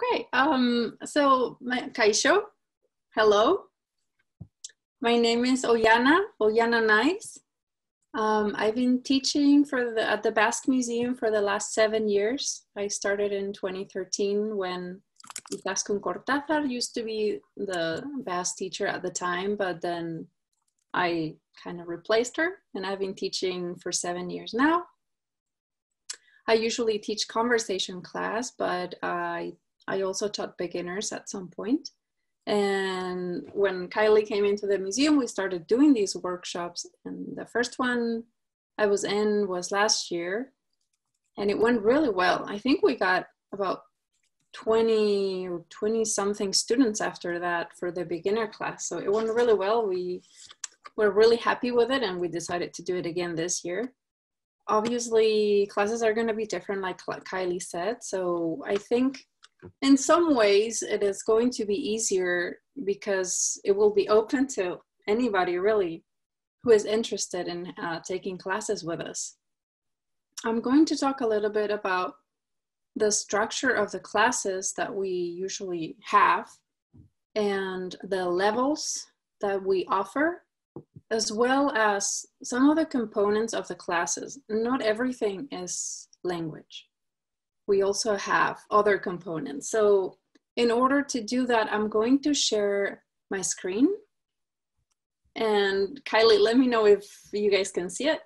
Okay, Kaisho, hello. My name is Oihana Nice. I've been teaching at the Basque Museum for the last 7 years. I started in 2013 when Itaskun Cortázar used to be the Basque teacher at the time, but then I kind of replaced her, and I've been teaching for 7 years now. I usually teach conversation class, but I also taught beginners at some point. And when Kylie came into the museum, we started doing these workshops. And the first one I was in was last year, and it went really well. I think we got about 20 or 20 something students after that for the beginner class. So it went really well. We were really happy with it, and we decided to do it again this year. Obviously, classes are going to be different, like Kylie said. So I think in some ways it is going to be easier because it will be open to anybody really who is interested in taking classes with us. I'm going to talk a little bit about the structure of the classes that we usually have and the levels that we offer, as well as some of the components of the classes. Not everything is language. We also have other components. So in order to do that, I'm going to share my screen. And Kylie, let me know if you guys can see it.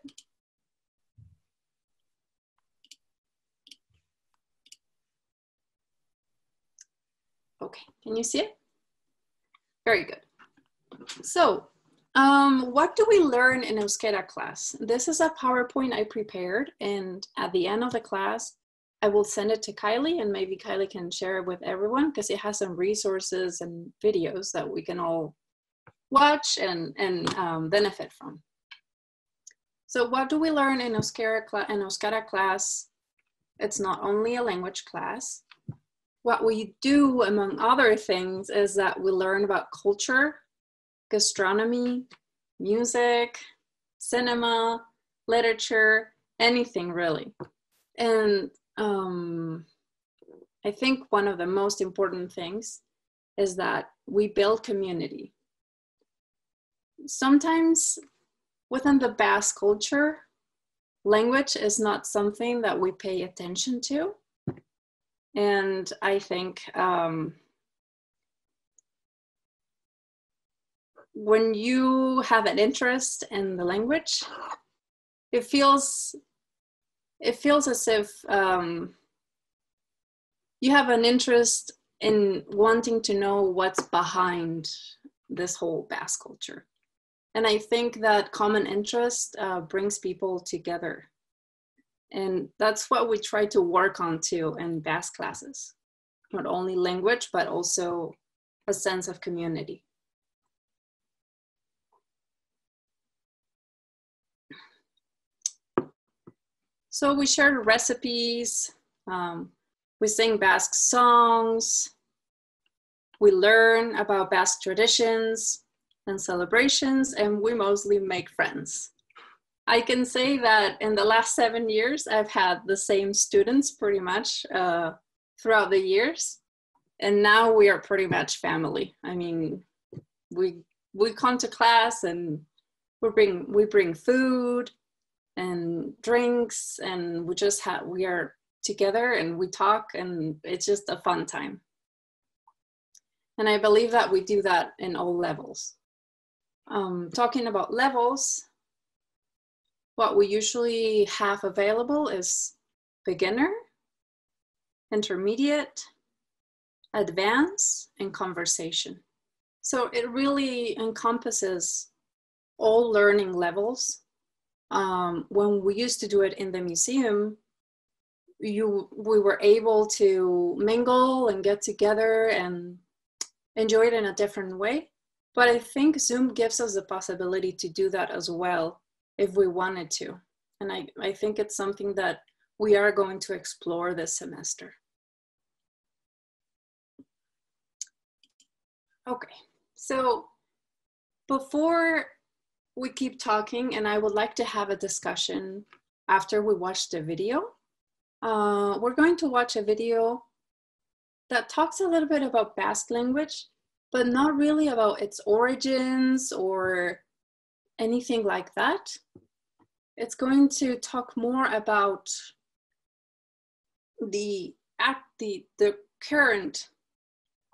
Okay, can you see it? Very good. So, what do we learn in Euskara class? This is a PowerPoint I prepared, and at the end of the class, I will send it to Kylie, and maybe Kylie can share it with everyone because it has some resources and videos that we can all watch and benefit from. So what do we learn in Euskara class? It's not only a language class. What we do, among other things, is that we learn about culture, gastronomy, music, cinema, literature, anything really. And I think one of the most important things is that we build community. Sometimes within the Basque culture, language is not something that we pay attention to. And I think when you have an interest in the language, it feels as if you have an interest in wanting to know what's behind this whole Basque culture. And I think that common interest brings people together. And that's what we try to work on too in Basque classes. Not only language, but also a sense of community. So we share recipes, we sing Basque songs, we learn about Basque traditions and celebrations, and we mostly make friends. I can say that in the last 7 years, I've had the same students pretty much throughout the years, and now we are pretty much we come to class and we bring food and drinks, and we are together and we talk, and it's just a fun time. And I believe that we do that in all levels. Talking about levels, what we usually have available is beginner, intermediate, advanced, and conversation. So it really encompasses all learning levels. When we used to do it in the museum, we were able to mingle and get together and enjoy it in a different way. But I think Zoom gives us the possibility to do that as well if we wanted to. And I think it's something that we are going to explore this semester. Okay, so before we keep talking, and I would like to have a discussion after we watch the video, we're going to watch a video that talks a little bit about Basque language, but not really about its origins or anything like that. It's going to talk more about the current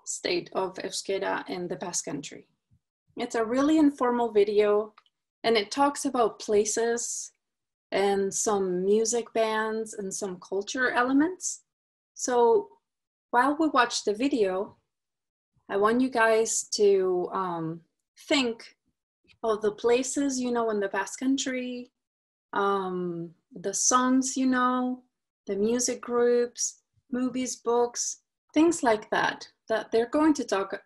state of Euskara in the Basque Country. It's a really informal video, and it talks about places and some music bands and some culture elements. So while we watch the video, I want you guys to think of the places you know in the Basque Country, the songs you know, the music groups, movies, books, things like that, that they're going to talk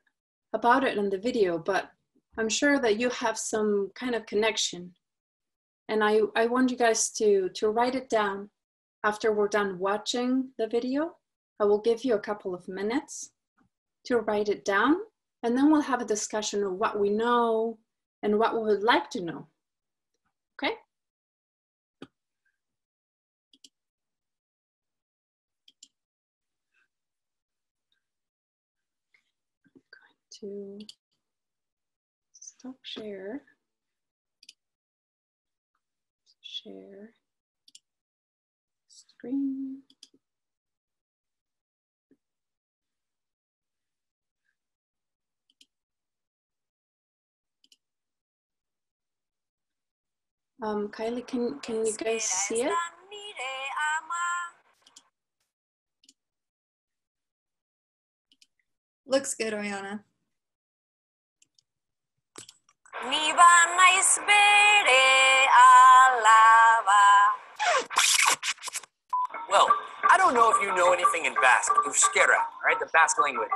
about it in the video, but I'm sure that you have some kind of connection. And I want you guys to write it down after we're done watching the video. I will give you a couple of minutes to write it down, and then we'll have a discussion of what we know and what we would like to know. Okay? I'm going to stop share. Share screen. Kylie, can you guys see it? Looks good, Oihana. Well, I don't know if you know anything in Basque, Euskara, right, the Basque language,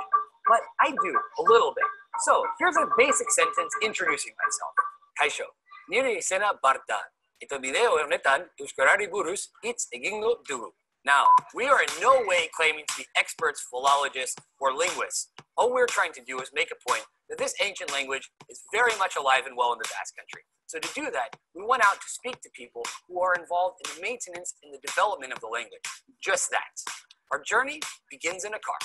but I do, a little bit. So, here's a basic sentence introducing myself. Kaixo, nire izena Barta, eta bideo honetan Euskarari buruz hitz egingo dugu. Now, we are in no way claiming to be experts, philologists, or linguists. All we're trying to do is make a point that this ancient language is very much alive and well in the Basque Country. So to do that, we went out to speak to people who are involved in the maintenance and the development of the language. Just that. Our journey begins in a car.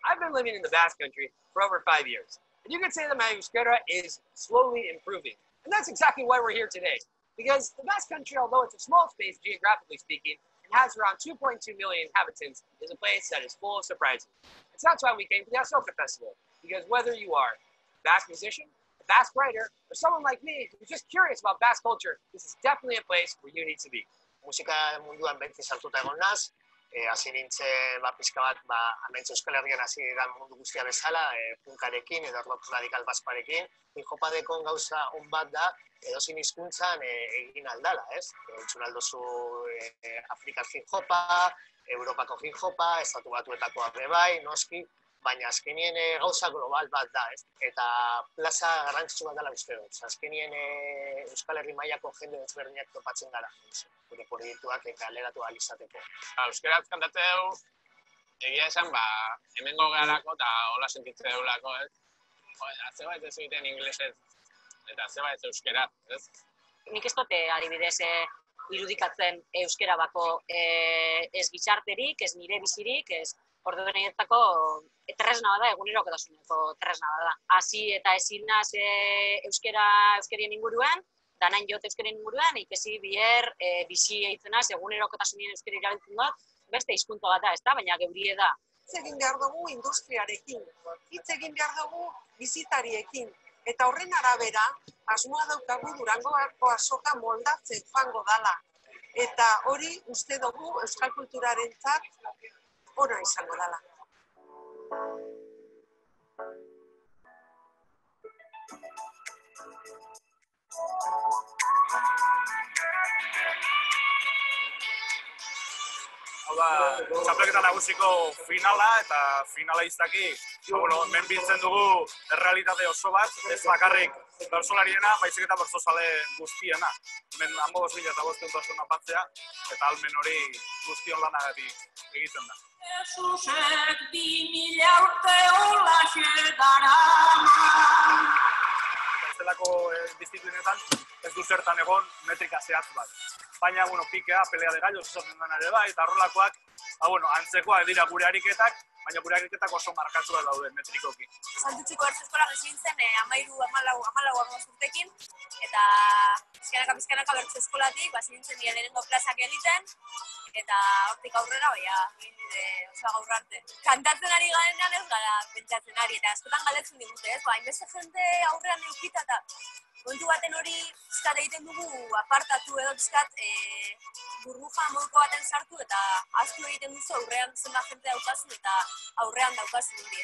I've been living in the Basque Country for over 5 years, and you can say that my Euskara is slowly improving. And that's exactly why we're here today. Because the Basque Country, although it's a small space geographically speaking, and has around 2.2 million inhabitants, is a place that is full of surprises. And so that's why we came to the Asoka Festival. Because whether you are a Basque musician, a Basque writer, or someone like me who's just curious about Basque culture, this is definitely a place where you need to be. Musika munduan beti sartuta egon naz, hasi nintzen pixka bat, hementxe Euskal Herrian hasi da mundu guztia bezala, punkarekin edo rock radikal baskoarekin, hip-hopadekon gauza on bat da, edozein hizkuntzan egin aldala, ez? Entzun aldozu Afrikar hip-hopa, Europako hip-hopa, Estatu Batuetakoa bai, noski, baina azkenien gauza global bat da, ez? Eta plaza garrantzitsu bat dela uste dut. Azkenien Euskal Herri mailako jende desberdinak topatzen gara, gure proiektuak kaleratu ahal izateko. Euskaraz kantatzeu, egia esan, hemengo garako eta hola sentitzen deulako, ez? Zebait ez egiten inglesez eta zebait euskara, ez? Nik ez dute adibidez irudikatzen euskara bako ez gizarterik, ez nire bizirik, ez orduen egitzako tresna bada, egunerokotasuneko tresna bada. Hasi eta ezin naz euskarien inguruan, danan jot euskarien inguruan, ikesi biher bizi eitzen naz, egunerokotasunien euskara irabiltzen dut, beste hizkuntza bat da, ez da, baina geurie da. Hitz egin behar dugu industriarekin, hitz egin behar dugu bizitariekin, eta horren arabera, asmoa daukagu Durangoko azoka moldatzen joango dala. Eta hori uste dugu euskal kulturarentzat ona izango dala. Hau da, txapelketa nagusiko finala, eta finala iztaki, hemen biltzen dugu errealitate oso bat, ez bakarrik bertsolariena, baizik eta bertsozale guztiena. Hemen 15.500 pertsona batzea, eta almen hori guztion lanagatik egiten da. Jesusek 2000 urte holaxe darama. disziplinetan ez du zertan egon metrika zehatz bat. Baina, bueno, pikea, pelea de gallos, esaten den ere bai, eta horrelakoak, antzekoak dira gure ariketak, baina gure ariketak oso markatuak daude metrikoki. Santutxiko Ertz eskolan hasi nintzen 13-14 urtekin, eta pizkanaka Bertso eskolatik, hasi nintzen nire lehenengo plazak egiten, eta hortik aurrera, oso gaur arte. Kantatzen ari garenean ez gara pentsatzen ari, eta askotan galdetzen digute, ez? Hainbeste jende aurrean eukita, eta kontu baten hori pizkat egiten dugu apartatu edo pizkat burbuja moduko baten sartu, eta asko egiten duzu aurrean zenbat jente daukazun eta aurrean daukazun hori,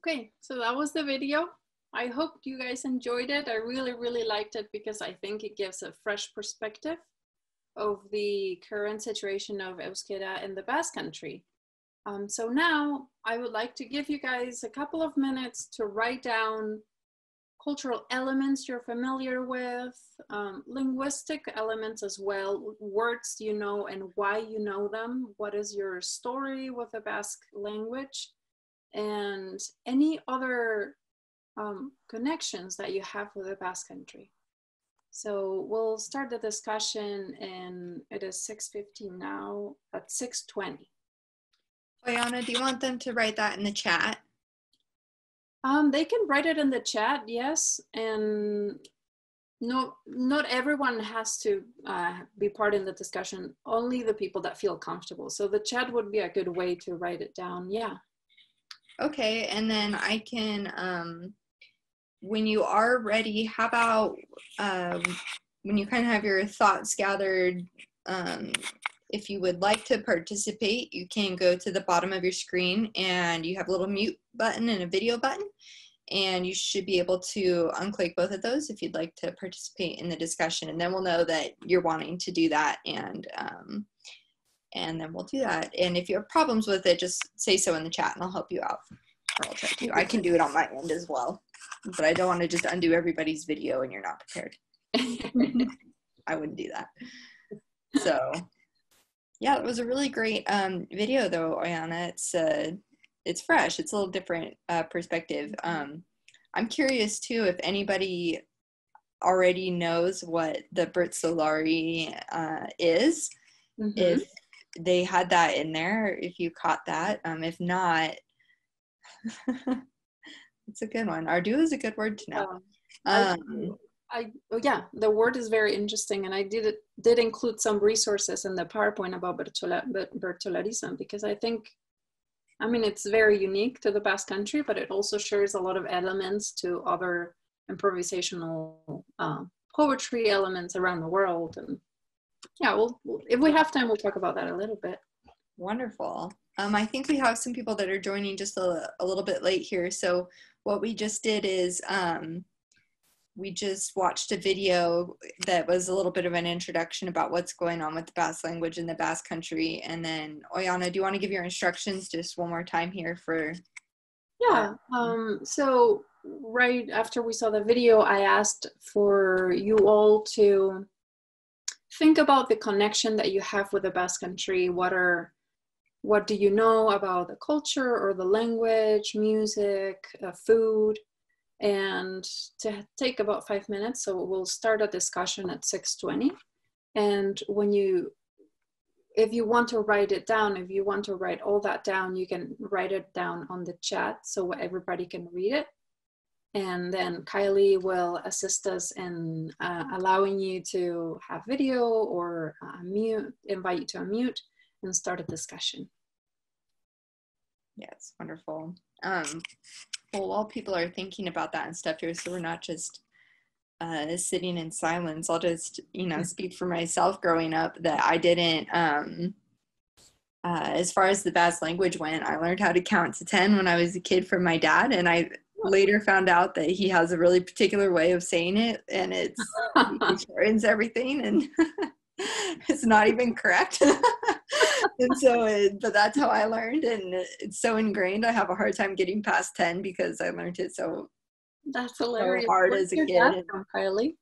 Okay, so that was the video. I hope you guys enjoyed it. I really liked it because I think it gives a fresh perspective of the current situation of Euskara in the Basque Country. So now I would like to give you guys a couple of minutes to write down cultural elements you're familiar with, linguistic elements as well, words you know and why you know them, what is your story with the Basque language, and any other connections that you have with the Basque Country. So we'll start the discussion, and it is 6:15 now, at 6:20. Oihana, do you want them to write that in the chat? They can write it in the chat, yes, and not everyone has to be part in the discussion, only the people that feel comfortable. So the chat would be a good way to write it down, yeah. Okay, and then I can, when you are ready, how about when you kind of have your thoughts gathered, if you would like to participate, you can go to the bottom of your screen and you have a little mute button and a video button, and you should be able to unclick both of those if you'd like to participate in the discussion, and then we'll know that you're wanting to do that, and then we'll do that. And if you have problems with it, just say so in the chat and I'll help you out. Or I'll try to. I can do it on my end as well. But I don't want to just undo everybody's video and you're not prepared. I wouldn't do that. So, yeah, it was a really great video though, Oihana. It's fresh. It's a little different perspective. I'm curious too if anybody already knows what the Bertsolari is. Mm-hmm. If they had that in there, if you caught that. If not, it's a good one. Ardu is a good word to know. Yeah, the word is very interesting, and I did include some resources in the PowerPoint about Bertsolarism, because I think, I mean, it's very unique to the Basque Country, but it also shares a lot of elements to other improvisational poetry elements around the world. And yeah, if we have time, we'll talk about that a little bit. Wonderful. I think we have some people that are joining just a little bit late here. So what we just did is we just watched a video that was a little bit of an introduction about what's going on with the Basque language in the Basque Country. And then, Oihana, do you want to give your instructions just one more time here for? Yeah, so right after we saw the video, I asked for you all to think about the connection that you have with the Basque Country. What do you know about the culture or the language, music, food? And to take about 5 minutes, so we'll start a discussion at 6:20. And if you want to write it down, if you want to write all that down, you can write it down on the chat so everybody can read it. And then Kylie will assist us in allowing you to have video or invite you to unmute and start a discussion. Yes, wonderful. Well, while people are thinking about that and stuff here, so we're not just sitting in silence, I'll just, speak for myself growing up that I didn't, as far as the Basque language went, I learned how to count to 10 when I was a kid from my dad, and I later found out that he has a really particular way of saying it, and he shortens everything, and it's not even correct. And so, but that's how I learned, and it's so ingrained. I have a hard time getting past 10 because I learned it so That's hilarious. hard Where's as a your kid. dad from, Kylie?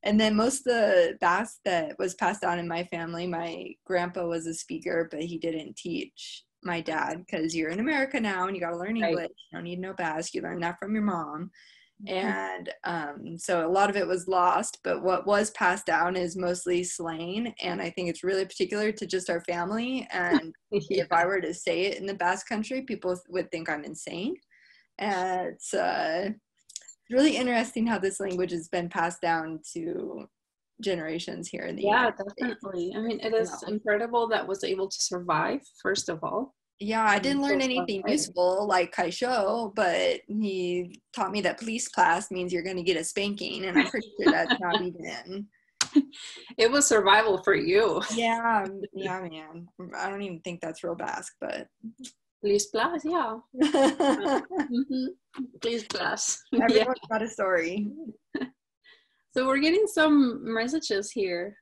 And then most of the Basque that was passed down in my family, my grandpa was a speaker, but he didn't teach my dad because you're in America now and you got to learn English. Right. You don't need no Basque. You learn that from your mom. And so a lot of it was lost, but what was passed down is mostly slang. And I think it's really particular to just our family. And Yeah. if I were to say it in the Basque Country, people would think I'm insane. And it's really interesting how this language has been passed down to generations here in the Yeah, United States. definitely. I mean, it is incredible that was able to survive, first of all. Yeah, I didn't learn So anything far. useful like Kaisho, but he taught me that police class means you're going to get a spanking, and I'm pretty sure that's not even. It was survival for you. Yeah, man. I don't even think that's real Basque, but. Please plus, yeah. Please plus. Everyone's got a story. So we're getting some messages here.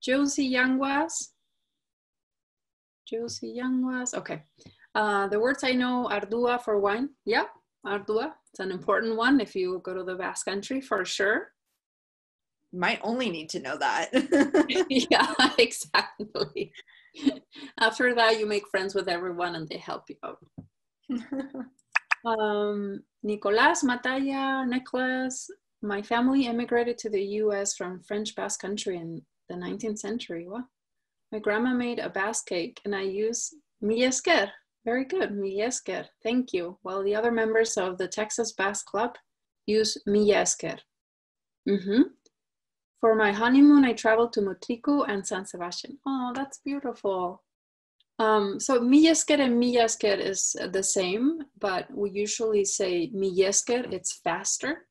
Josie Yanguas. Okay. The words I know, ardua for wine. Yeah, ardua. It's an important one if you go to the Basque Country for sure. You might only need to know that. Yeah, exactly. After that, you make friends with everyone and they help you out. Nicolas, Mataya, Nicholas. My family immigrated to the US from French Basque Country in the 19th century. Wow. My grandma made a Basque cake and I use millesker. Very good, millesker. Thank you. While the other members of the Texas Basque Club use millesker. For my honeymoon, I traveled to Motrico and San Sebastian. Oh, that's beautiful. So millesker and millesker is the same, but we usually say millesker, it's faster.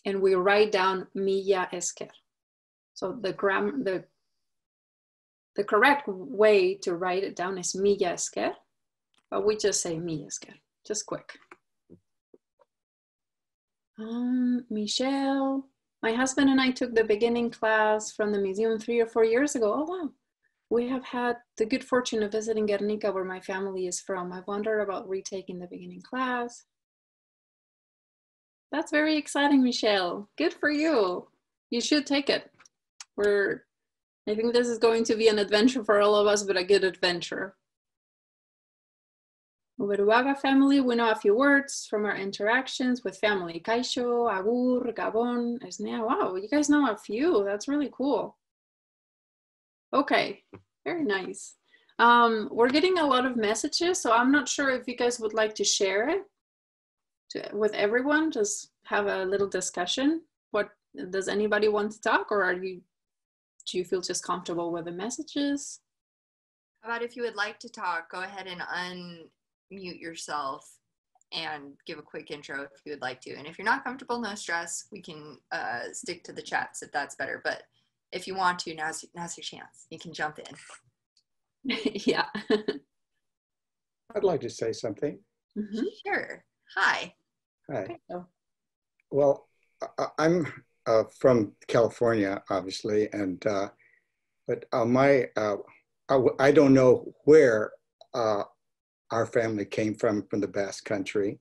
And we write down milla esker. So the correct way to write it down is milla esker, but we just say milla esker, just quick. Michelle, my husband and I took the beginning class from the museum 3 or 4 years ago. Oh, wow. We have had the good fortune of visiting Guernica, where my family is from. I wondered about retaking the beginning class. That's very exciting, Michelle. Good for you. You should take it. I think this is going to be an adventure for all of us, but a good adventure. Uberuaga family, we know a few words from our interactions with family. Kaisho, Agur, Gabon, Esnea. Wow, you guys know a few. That's really cool. Okay, very nice. We're getting a lot of messages, so I'm not sure if you guys would like to share it with everyone, just have a little discussion. What does anybody want to talk, or do you feel just comfortable with the messages? How about if you would like to talk, go ahead and unmute yourself and give a quick intro if you would like to. And if you're not comfortable, no stress. We can stick to the chats if that's better. But if you want to, now's your chance. You can jump in. Yeah. I'd like to say something. Sure. Hi. Hi. Okay. Well, I'm from California, obviously, and but I don't know where our family came from the Basque Country,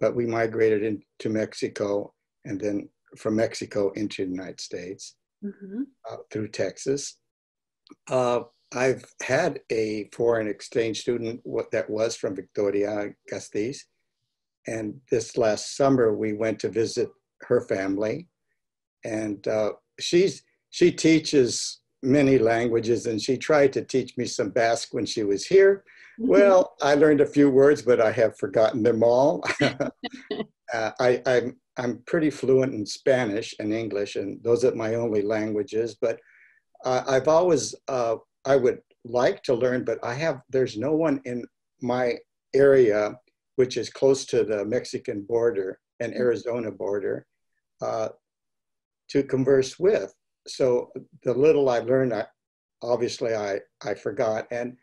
but we migrated into Mexico, and then from Mexico into the United States through Texas. I've had a foreign exchange student that was from Victoria, Gasteiz, and this last summer we went to visit her family, and she teaches many languages, and she tried to teach me some Basque when she was here. Well, I learned a few words, but I have forgotten them all. I'm pretty fluent in Spanish and English, and those are my only languages. But I've always, I would like to learn, but there's no one in my area, which is close to the Mexican border and Arizona border, to converse with. So the little I learned, obviously I forgot, and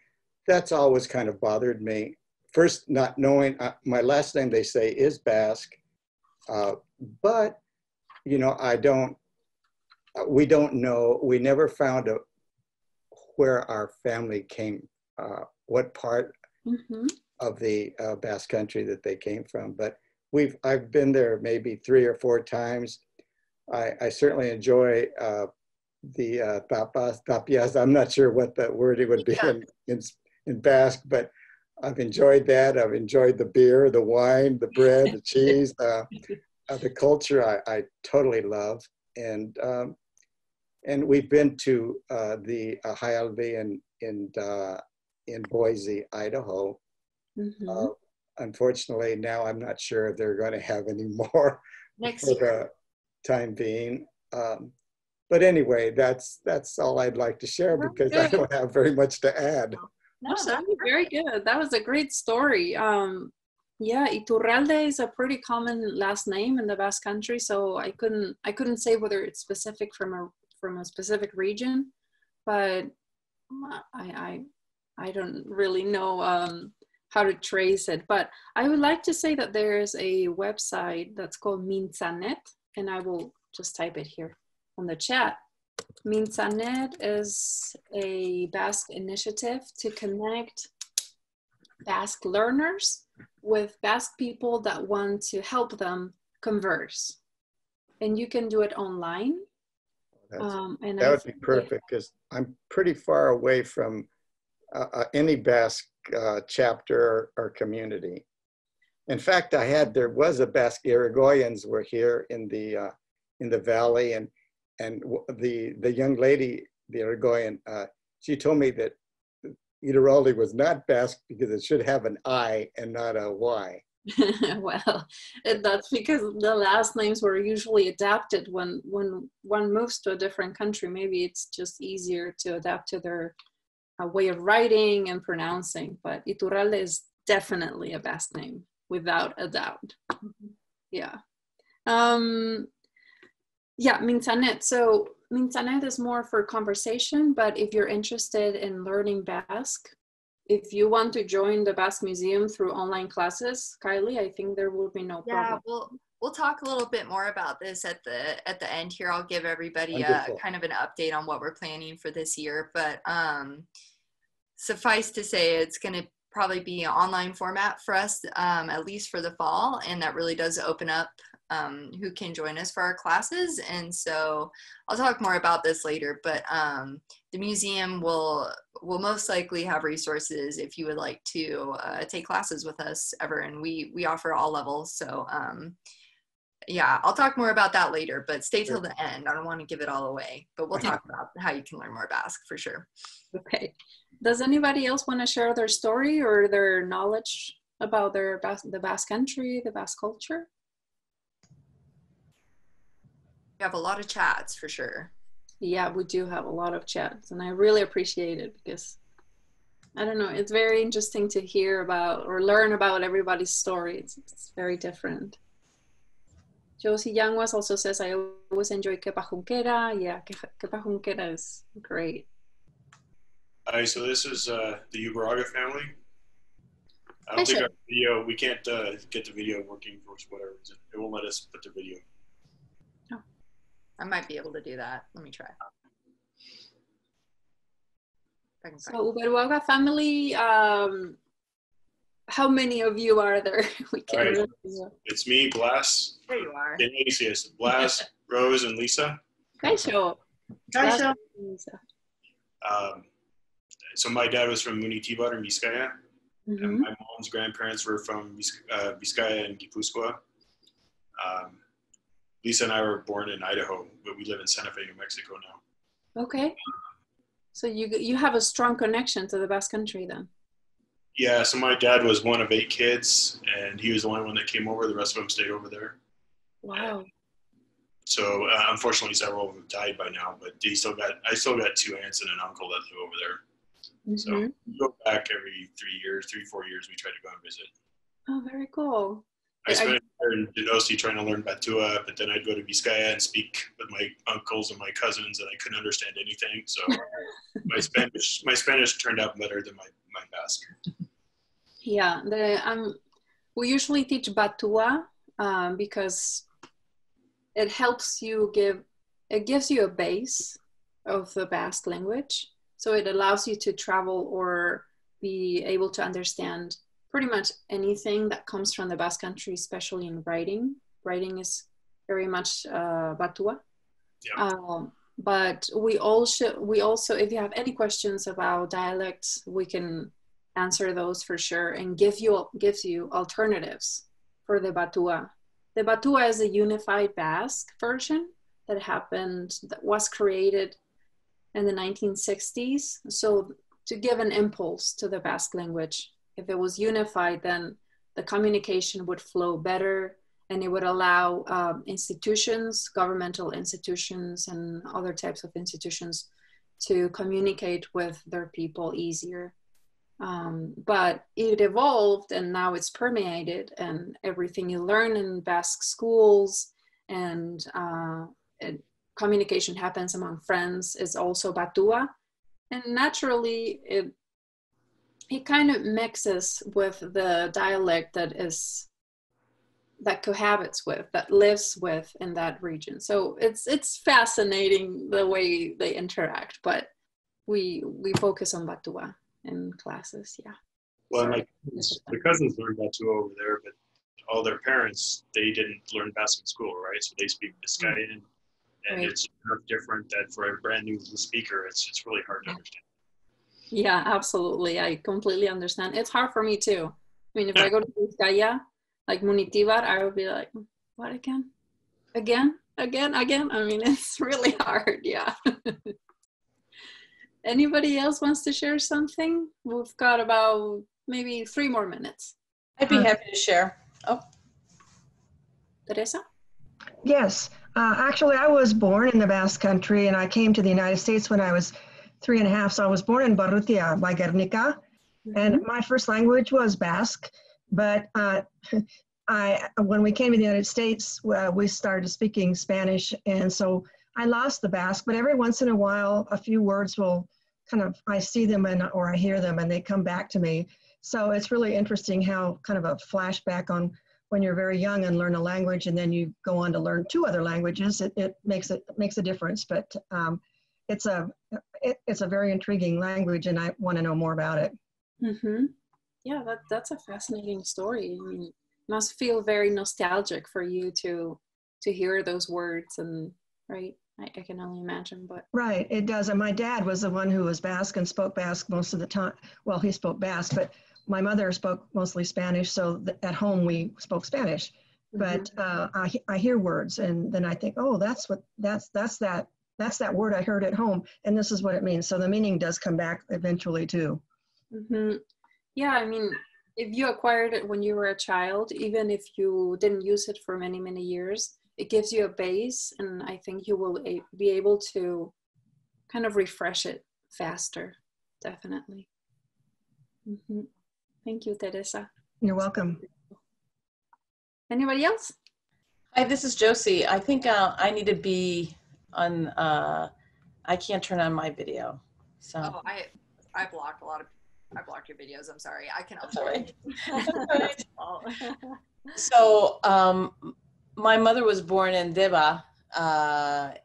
that's always kind of bothered me. First, not knowing, my last name, they say, is Basque, but, you know, we don't know, we never found where our family came, what part of the Basque Country that they came from. But I've been there maybe 3 or 4 times. I certainly enjoy the tapias. I'm not sure what that word it would be in Basque, but I've enjoyed that. I've enjoyed the beer, the wine, the bread, the cheese, the culture. I totally love, and we've been to the Hayalbi in Boise, Idaho. Unfortunately, now I'm not sure if they're going to have any more next for year. the time being. But anyway, that's all I'd like to share because I don't have very much to add. No, that was very good. That was a great story. Yeah, Iturralde is a pretty common last name in the Basque Country, so I couldn't say whether it's specific from a specific region, but I don't really know how to trace it. But I would like to say that there is a website that's called Mintzanet, and I will just type it here on the chat. Mintzanet is a Basque initiative to connect Basque learners with Basque people that want to help them converse. And you can do it online. And that would be perfect because I'm pretty far away from any Basque chapter or community. In fact, there was a Basque Irigoyans were here in the valley, and the young lady, the Irigoyen, she told me that Iturralde was not Basque because it should have an I and not a Y. Well, that's because the last names were usually adapted when one moves to a different country. Maybe it's just easier to adapt to their way of writing and pronouncing. But Iturralde is definitely a Basque name, without a doubt. Yeah. Yeah, Mintzanet. So Mintzanet is more for conversation, but if you're interested in learning Basque, if you want to join the Basque Museum through online classes, Kylie, I think there will be no problem. Yeah, we'll talk a little bit more about this at the end here. I'll give everybody kind of an update on what we're planning for this year, but suffice to say, it's going to probably be an online format for us, at least for the fall, and that really does open up who can join us for our classes. And so I'll talk more about this later, but the museum will most likely have resources if you would like to take classes with us ever, and we offer all levels. So yeah, I'll talk more about that later, but stay till the end. I don't want to give it all away, but we'll talk about how you can learn more Basque for sure. Okay. Does anybody else want to share their story or their knowledge about the Basque Country, the Basque culture? We have a lot of chats for sure. Yeah, we do have a lot of chats, and I really appreciate it because, I don't know, it's very interesting to hear about or learn about everybody's stories. It's very different. Josie Yanguas also says, I always enjoy Kepa Junquera. Yeah, Kepa Junquera is great. Hi, so this is the Ugaraga family. I don't think our video, we can't get the video working for whatever reason. It won't let us put the video. Oh, I might be able to do that. Let me try. So Uberuaga family, how many of you are there? We can really it's me, Blas. There you are. Iglesias, Blas, Rose, and Lisa. Kaixo. Kaixo. So my dad was from Munitibar in Vizcaya, and my mom's grandparents were from Vizcaya and Gipuzkoa. Lisa and I were born in Idaho, but we live in Santa Fe, New Mexico now. Okay. So you have a strong connection to the Basque Country then? Yeah, so my dad was one of 8 kids, and he was the only one that came over. The rest of them stayed over there. Wow. So unfortunately, several of them died by now, but I still got 2 aunts and an uncle that live over there. So we go back every 3-4 years, we try to go and visit. Oh, very cool. I spent a year in Donosti trying to learn Batua, but then I'd go to Vizcaya and speak with my uncles and my cousins, and I couldn't understand anything. So my Spanish turned out better than my Basque. Yeah, we usually teach Batua because it helps you it gives you a base of the Basque language. So it allows you to travel or be able to understand pretty much anything that comes from the Basque Country, especially in writing. Writing is very much Batua. Yeah. But we also, if you have any questions about dialects, we can answer those for sure and gives you alternatives for the Batua. The Batua is a unified Basque version that was created in the 1960s. So to give an impulse to the Basque language, if it was unified, then the communication would flow better, and it would allow institutions, governmental institutions, and other types of institutions to communicate with their people easier. But it evolved, and now it's permeated, and everything you learn in Basque schools and communication happens among friends is also Batua. And naturally, it kind of mixes with the dialect that cohabits with, that lives with in that region. So it's fascinating the way they interact, but we focus on Batua in classes, yeah. Well, my cousins learned Batua over there, but all their parents, they didn't learn Basque in school, right? So they speak Biscayan, and it's different that for a brand new speaker, it's really hard to understand. Yeah, absolutely. I completely understand. It's hard for me too. I mean, if I go to Vizcaya, like Munitibar, I would be like, what again? Again? I mean, it's really hard, yeah. Anybody else wants to share something? We've got about maybe 3 more minutes. I'd be happy to share. Oh. Teresa? Yes. Actually, I was born in the Basque Country, and I came to the United States when I was 3.5. So I was born in Barrutia by Guernica, and my first language was Basque. But when we came to the United States, we started speaking Spanish, and so I lost the Basque. But every once in a while, a few words will I see them or I hear them, and they come back to me. So it's really interesting how kind of a flashback on when you're very young and learn a language, and then you go on to learn 2 other languages. It makes a difference. But it's a very intriguing language, and I want to know more about it. Mm-hmm. Yeah, that's a fascinating story. I mean, it must feel very nostalgic for you to hear those words, and right? I can only imagine, but. Right, it does. And my dad was the one who was Basque and spoke Basque most of the time. Well, he spoke Basque, but my mother spoke mostly Spanish, so at home we spoke Spanish. But I hear words, and then I think, oh, that's that word I heard at home, and this is what it means. So the meaning does come back eventually too. Mm-hmm. Yeah, I mean, if you acquired it when you were a child, even if you didn't use it for many, many years, it gives you a base, and I think you will be able to kind of refresh it faster, definitely. Mm-hmm. Thank you, Teresa. You're welcome. Anybody else? Hi, this is Josie. I think I need to be on, I can't turn on my video. So. Oh, I blocked I blocked your videos. I'm sorry. I can also. So, my mother was born in Deba,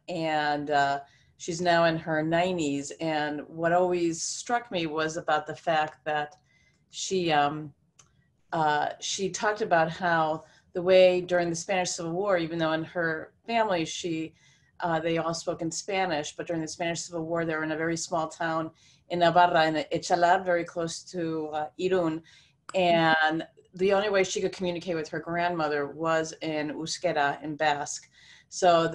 and she's now in her 90s. And what always struck me was about the fact that she talked about how the way during the Spanish Civil War, even though in her family they all spoke in Spanish, but during the Spanish Civil War, they were in a very small town in Navarra, in Echalar, very close to Irún, and the only way she could communicate with her grandmother was in Euskara, in Basque. So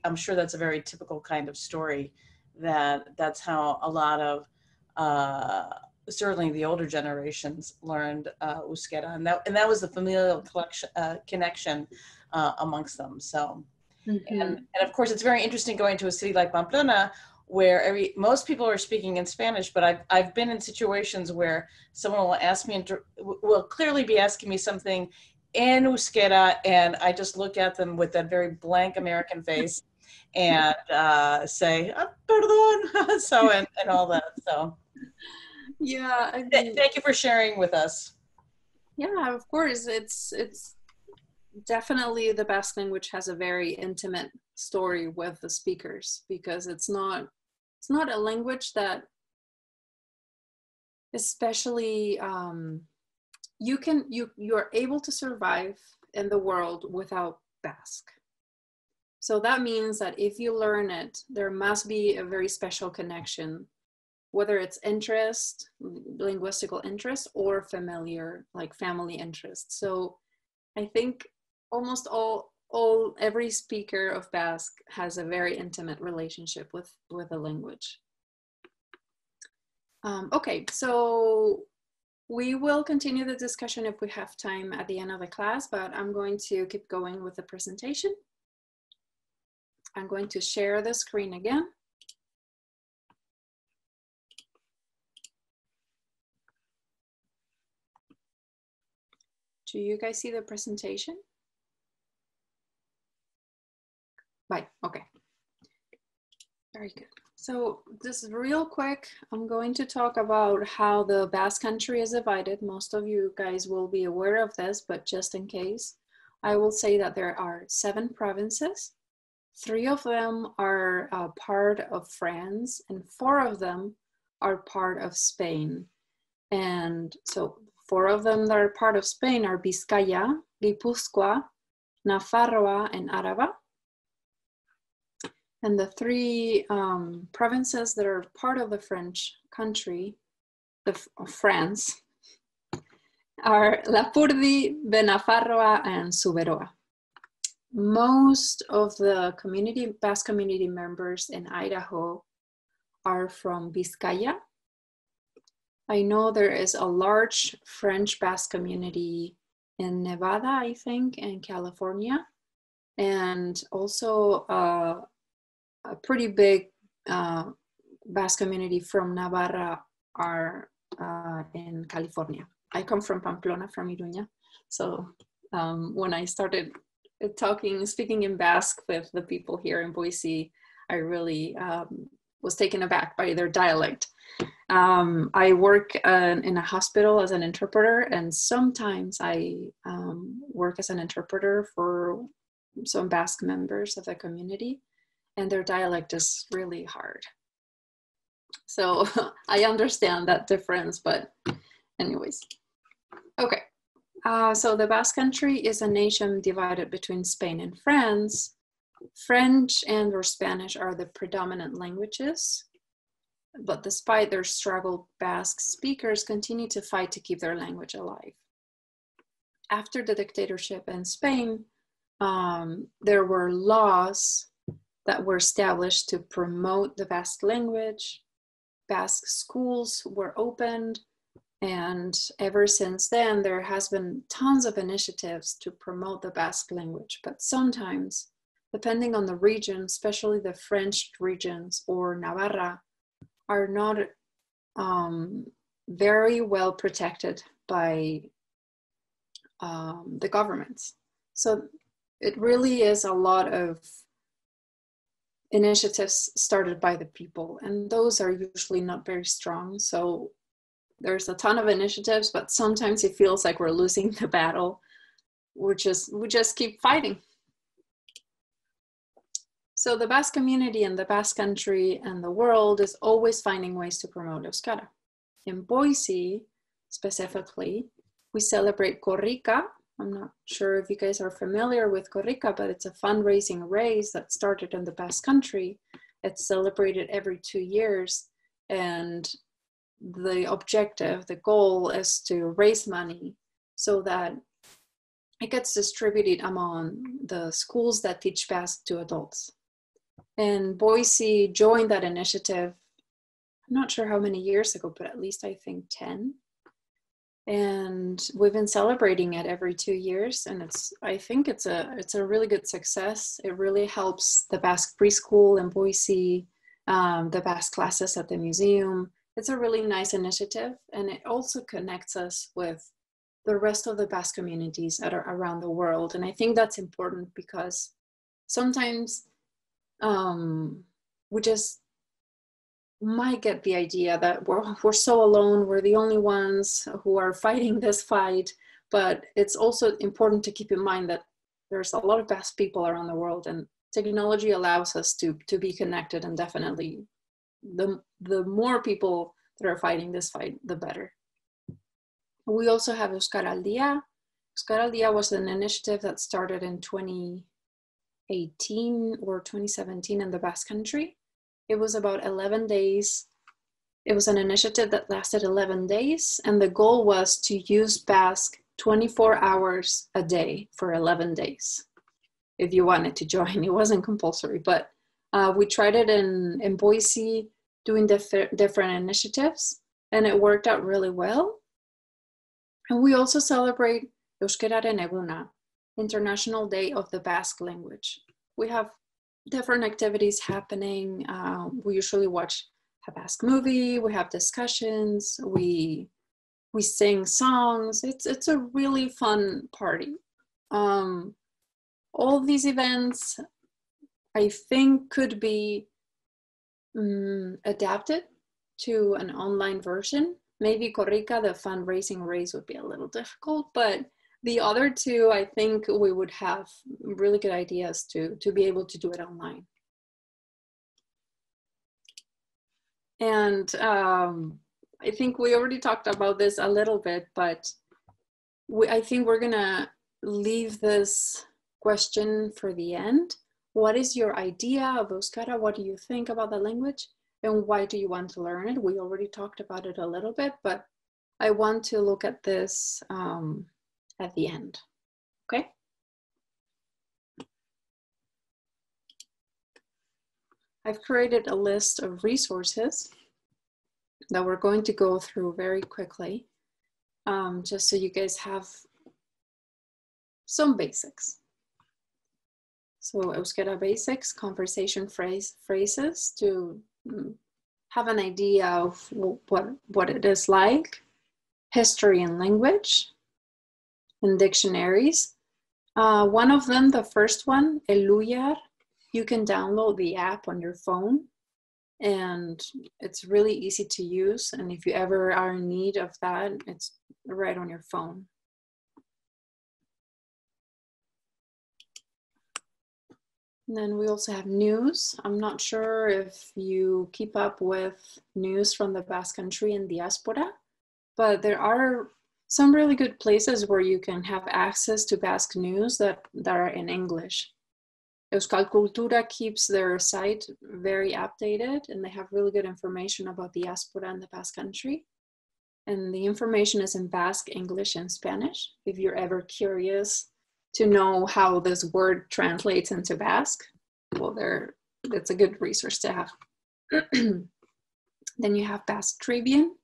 I'm sure that's a very typical kind of story. That's how a lot of certainly the older generations learned Euskara, and that was the familial connection amongst them. So, and of course, it's very interesting going to a city like Pamplona, where most people are speaking in Spanish, but I've been in situations where someone will ask me, will clearly be asking me something in Euskara, and I just look at them with that very blank American face and say, perdón, so, and all that, so. Yeah. I mean, thank you for sharing with us. Yeah, of course. It's definitely the Basque language has a very intimate story with the speakers, because it's not it's not a language that especially you're able to survive in the world without Basque. So that means that if you learn it, there must be a very special connection, whether it's interest, linguistical interest, or familiar, like family interest. So I think almost every speaker of Basque has a very intimate relationship with a language. Okay, so we will continue the discussion if we have time at the end of the class, but I'm going to keep going with the presentation. I'm going to share the screen again. Do you guys see the presentation? Right, okay. Very good. So this is real quick. I'm going to talk about how the Basque Country is divided. Most of you guys will be aware of this, but just in case, I will say that there are 7 provinces. 3 of them are part of France, and 4 of them are part of Spain. And so 4 of them that are part of Spain are Vizcaya, Guipúzcoa, Nafarroa, and Araba. And the 3 provinces that are part of the French country, France, are Lapurdi, Benafarroa, and Zuberoa. Most of the Basque community members in Idaho are from Vizcaya. I know there is a large French Basque community in Nevada, I think, and California, and also a pretty big Basque community from Navarra are in California. I come from Pamplona, from Iruña. So when I started speaking in Basque with the people here in Boise, I really was taken aback by their dialect. I work in a hospital as an interpreter, and sometimes I work as an interpreter for some Basque members of the community, and their dialect is really hard. So I understand that difference, but anyways. Okay, so the Basque Country is a nation divided between Spain and France. French and or Spanish are the predominant languages, but despite their struggle, Basque speakers continue to fight to keep their language alive. After the dictatorship in Spain, there were laws that were established to promote the Basque language. Basque schools were opened, and ever since then, there has been tons of initiatives to promote the Basque language, but sometimes, depending on the region, especially the French regions or Navarra, are not very well protected by the governments. So it really is a lot of initiatives started by the people, and those are usually not very strong. So there's a ton of initiatives, but sometimes it feels like we're losing the battle. We just keep fighting. So the Basque community and the Basque Country and the world is always finding ways to promote Euskara. In Boise, specifically, we celebrate Korrika. I'm not sure if you guys are familiar with Korrika, but it's a fundraising race that started in the Basque Country. It's celebrated every 2 years. And the objective, the goal is to raise money so that it gets distributed among the schools that teach Basque to adults. And Boise joined that initiative, I'm not sure how many years ago, but at least I think 10. And we've been celebrating it every 2 years, and I think it's a really good success. It really helps the Basque preschool in Boise, the Basque classes at the museum. It's a really nice initiative, and it also connects us with the rest of the Basque communities that are around the world. And I think that's important because sometimes we just might get the idea that we're so alone, we're the only ones who are fighting this fight, but it's also important to keep in mind that there's a lot of Basque people around the world, and technology allows us to be connected and definitely the more people that are fighting this fight, the better. We also have Euskara Aldia. Euskara Aldia was an initiative that started in 2018 or 2017 in the Basque Country. It was about 11 days. It was an initiative that lasted 11 days, and the goal was to use Basque 24 hours a day for 11 days. If you wanted to join, it wasn't compulsory, but we tried it in Boise, doing different initiatives, and it worked out really well. And we also celebrate Euskararen Eguna, International Day of the Basque Language. We have different activities happening. We usually watch a Basque movie, we have discussions, we sing songs. It's a really fun party. All these events, I think, could be adapted to an online version. Maybe Korrika, the fundraising race, would be a little difficult, but the other two, I think we would have really good ideas to be able to do it online. And I think we already talked about this a little bit, but I think we're gonna leave this question for the end. What is your idea of Euskara? What do you think about the language? And why do you want to learn it? We already talked about it a little bit, but I want to look at this at the end, okay? I've created a list of resources that we're going to go through very quickly, just so you guys have some basics. So Euskara basics, conversation phrases to have an idea of what it is like, history and language, and dictionaries. One of them, the first one, Eluyar, you can download the app on your phone, and it's really easy to use. And if you ever are in need of that, it's right on your phone. And then we also have news. I'm not sure if you keep up with news from the Basque Country and diaspora, but there are some really good places where you can have access to Basque news that are in English. Euskal Kultura keeps their site very updated, and they have really good information about diaspora and the Basque Country. And the information is in Basque, English, and Spanish. If you're ever curious to know how this word translates into Basque, well, that's a good resource to have. Then you have Basque Tribune.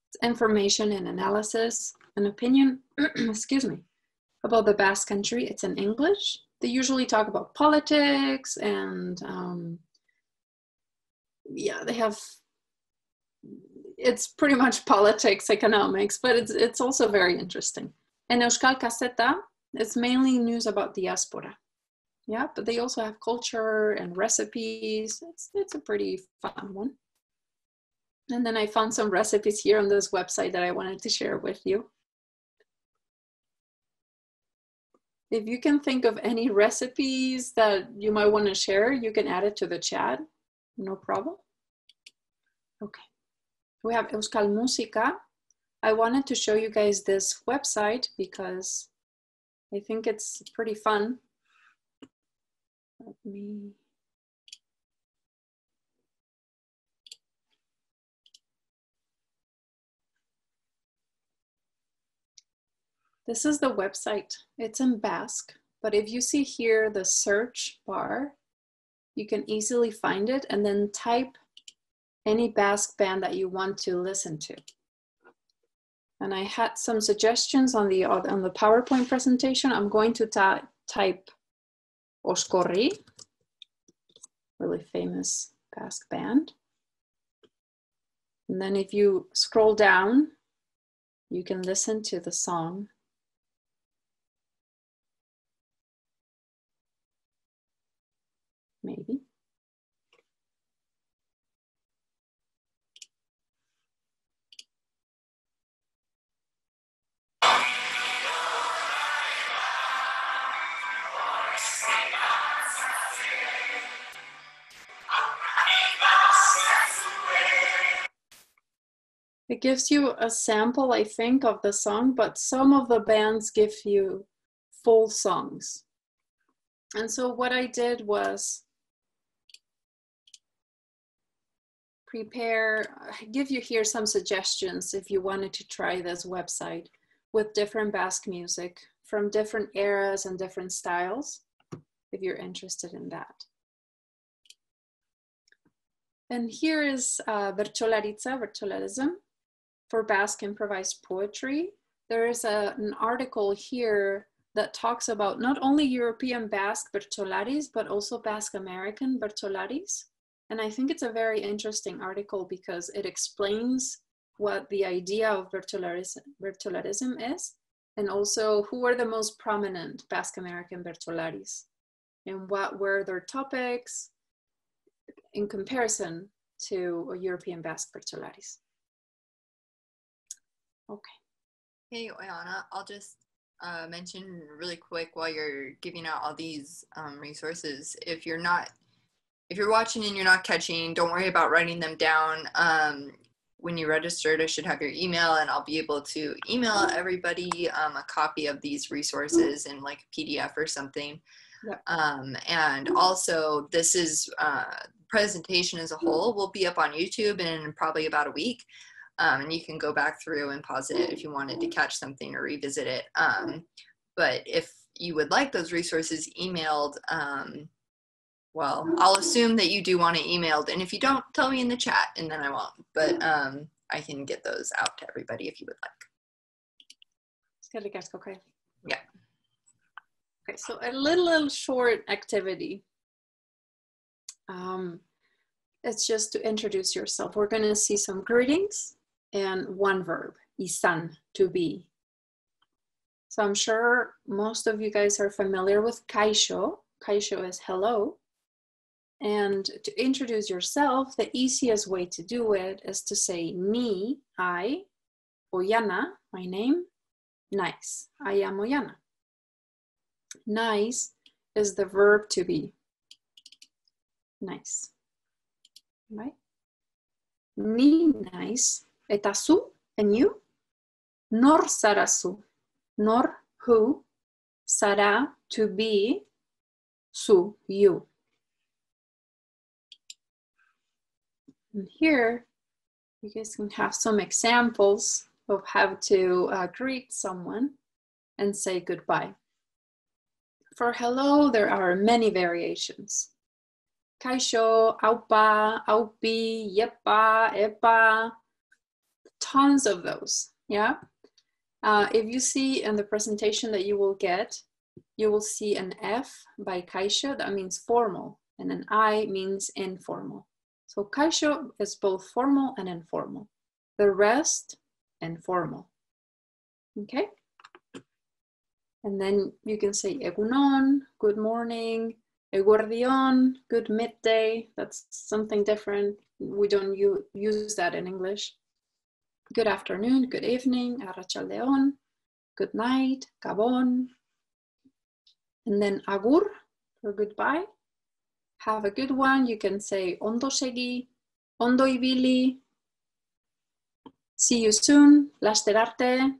It's information and analysis and opinion, excuse me, about the Basque Country. It's in English. They usually talk about politics and yeah, it's pretty much politics, economics, but it's also very interesting. And Euskal Kaseta, it's mainly news about diaspora. Yeah, but they also have culture and recipes. It's a pretty fun one. And then I found some recipes here on this website that I wanted to share with you. If you can think of any recipes that you might want to share, you can add it to the chat. No problem. Okay. We have Euskal Musika. I wanted to show you guys this website because I think it's pretty fun. Let me... This is the website. It's in Basque, but if you see here the search bar, you can easily find it and then type any Basque band that you want to listen to. And I had some suggestions on the PowerPoint presentation. I'm going to type Oskorri, really famous Basque band. And then if you scroll down, you can listen to the song. Maybe. It gives you a sample, I think, of the song, but some of the bands give you full songs. And so what I did was give you here some suggestions if you wanted to try this website with different Basque music from different eras and different styles, if you're interested in that. And here is Bertsolarism for Basque improvised poetry. There is an article here that talks about not only European Basque bertsolaris, but also Basque American bertsolaris. And I think it's a very interesting article because it explains what the idea of bertsolarism is, and also who were the most prominent Basque American bertsolaris and what were their topics in comparison to European Basque bertsolaris. Okay. Hey, Oihana, I'll just mention really quick while you're giving out all these resources. If you're watching and you're not catching, don't worry about writing them down. When you registered, I should have your email, and I'll be able to email everybody a copy of these resources in like a PDF or something. Yep. And also, this is presentation as a whole will be up on YouTube in probably about a week. And you can go back through and pause it if you wanted to catch something or revisit it. But if you would like those resources emailed, well, I'll assume that you do want it emailed. And if you don't, tell me in the chat and then I won't. But I can get those out to everybody if you would like. Okay. Yeah. Okay, so a little short activity. It's just to introduce yourself. We're going to see some greetings and one verb, isan, to be. So I'm sure most of you guys are familiar with kaixo. Kaixo is hello. And to introduce yourself, the easiest way to do it is to say ni, I, Oihana, my name, nice, I am Oihana. Nice is the verb to be. Nice. Right? Ni nice, eta zu, and you. Nor zara-zu, nor who, zara, to be, zu, you. And here, you guys can have some examples of how to greet someone and say goodbye. For hello, there are many variations. Kaixo, aupa, aupi, yepa, epa, tons of those, yeah? If you see in the presentation that you will get, you will see an F by kaixo, that means formal, and an I means informal. So kaixo is both formal and informal. The rest, informal, okay? And then you can say egunon, good morning, eguerdion, good midday. That's something different. We don't use that in English. Good afternoon, good evening, arratsaldeon, good night, gabon. And then agur for goodbye. Have a good one. You can say ondo segi, ondo ibili, see you soon, laster arte,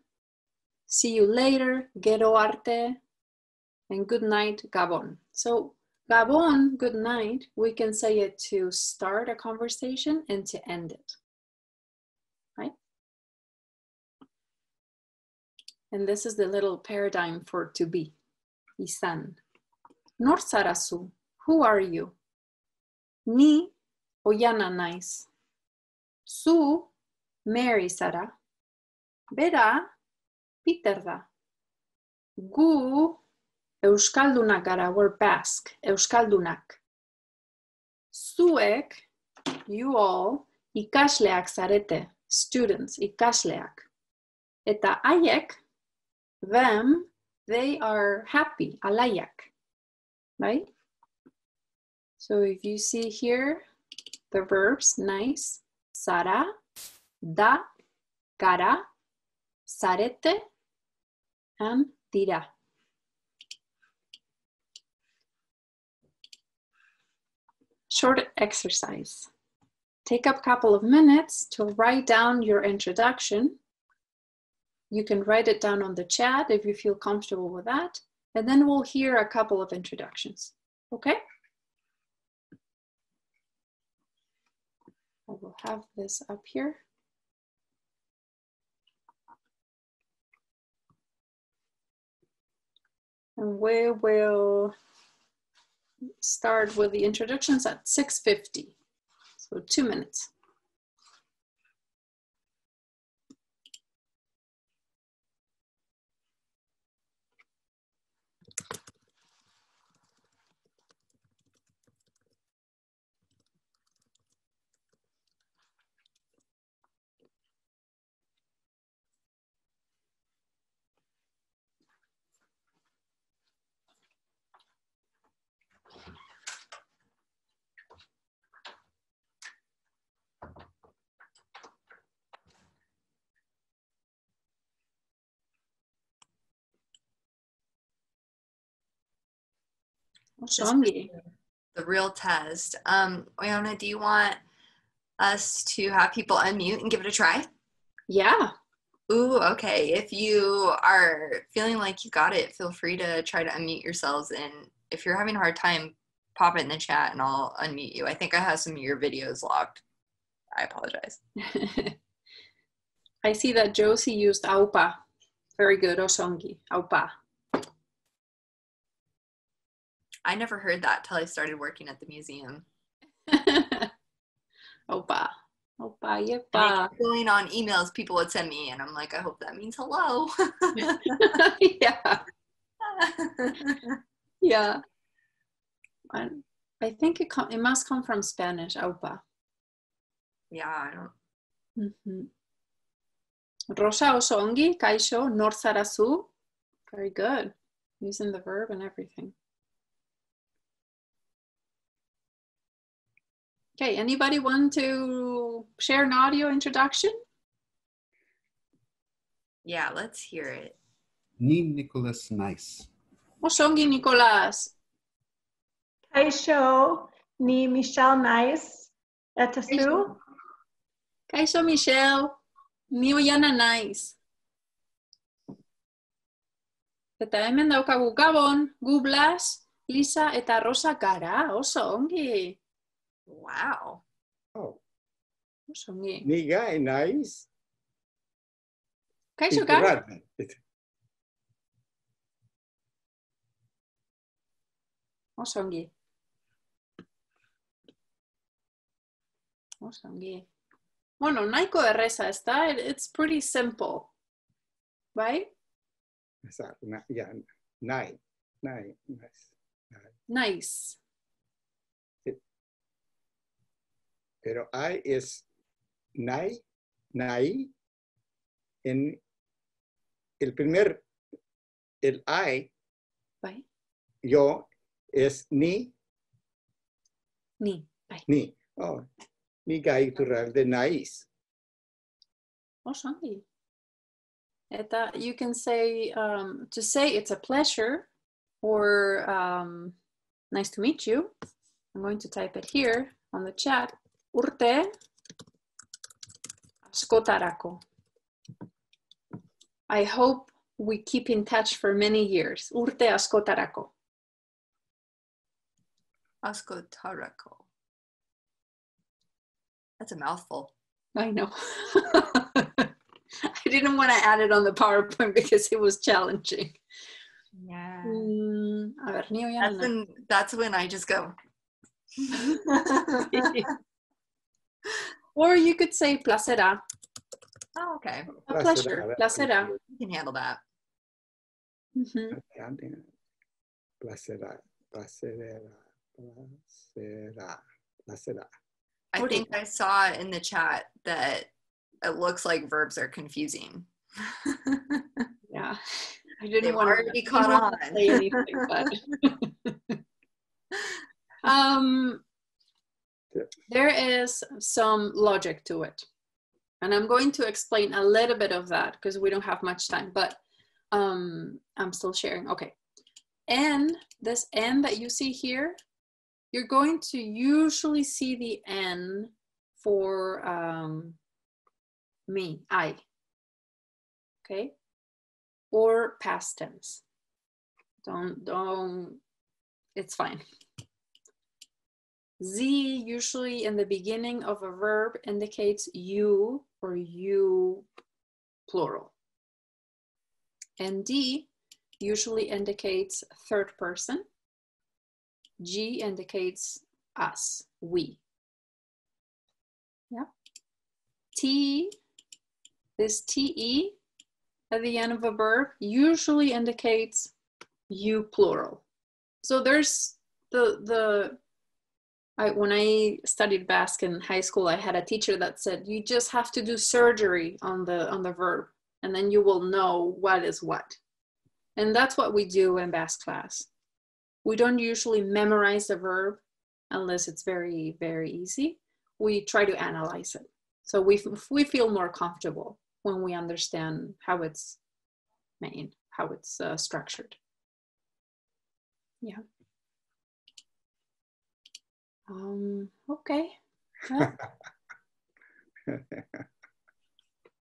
see you later, gero arte, and good night, gabon. So gabon, good night, we can say it to start a conversation and to end it, right? And this is the little paradigm for to be, isan. Nor zara-zu, who are you? Ni, Oihana naiz. Zu, Mary zara. Bera, Peter da. Gu, Euskaldunak gara, we're Basque, Euskaldunak. Zuek, you all, ikasleak zarete, students, ikasleak. Eta haiek, them, they are happy, alaiak, right? So if you see here, the verbs, nice, zara, da, gara, zarete, and dira. Short exercise. take a couple of minutes to write down your introduction. You can write it down on the chat if you feel comfortable with that. And then we'll hear a couple of introductions, okay? I will have this up here. And we will start with the introductions at 6:50, so 2 minutes. The real test. Oihana, do you want us to have people unmute and give it a try? Yeah. Ooh, okay. If you are feeling like you got it, feel free to try to unmute yourselves. And if you're having a hard time, pop it in the chat and I'll unmute you. I think I have some of your videos locked. I apologize. I see that Josie used aupa. Very good, Osongi, aupa. I never heard that till I started working at the museum. Opa, opa, yepa. Going on emails people would send me, and I'm like, I hope that means hello. Yeah. Yeah. I think it must come from Spanish, opa. Yeah, I don't. Mm-hmm. Rosa Osongi, Kaisho, Norzarazu. Very good. Using the verb and everything. Okay, anybody want to share an audio introduction? Yeah, let's hear it. Ni Nicholas Nice. Osongi Nicolas. Kaisho, ni Michelle Nice. Etasu. Kaisho Michelle, ni Oihana Nice. Eta hemen daukagu Gabon, Gublas, Lisa eta Rosa gara, osongi. Wow. Oh. Osongi. Ni guy nice. Kaixo gai? Osongi. Osongi. Bueno, nahiko erreza, ezta? It's pretty simple, right? Yeah, nice. Nice. Pero I es nai. En el primer, el I, right. Yo es ni. Ni. Right. Ni. Oh, ni gaitural de nice. Osongi. Eta, you can say, to say it's a pleasure or nice to meet you. I'm going to type it here on the chat. Urte askotarako. I hope we keep in touch for many years. Urte askotarako. Askotarako. That's a mouthful. I know. I didn't want to add it on the PowerPoint because it was challenging. Yeah. A ver, ni Oihana. That's when I just go. Or you could say placera. Oh, okay. A pleasure. Placera. You can handle that. Mm-hmm. Placera. I think I saw in the chat that it looks like verbs are confusing. Yeah. I didn't want to be caught on. Say anything, but there is some logic to it. And I'm going to explain a little bit of that because we don't have much time, but I'm still sharing. Okay. And this N that you see here, you're going to usually see the N for me, I, okay? Or past tense. Don't, it's fine. Z usually in the beginning of a verb indicates you or you plural. And D usually indicates third person. G indicates us, we. Yeah. T, this TE at the end of a verb usually indicates you plural. So there's when I studied Basque in high school, I had a teacher that said, you just have to do surgery on the verb, and then you will know what is what. And that's what we do in Basque class. We don't usually memorize the verb unless it's very, very easy. We try to analyze it. So we feel more comfortable when we understand how it's made, how it's structured. Yeah. Okay. Well,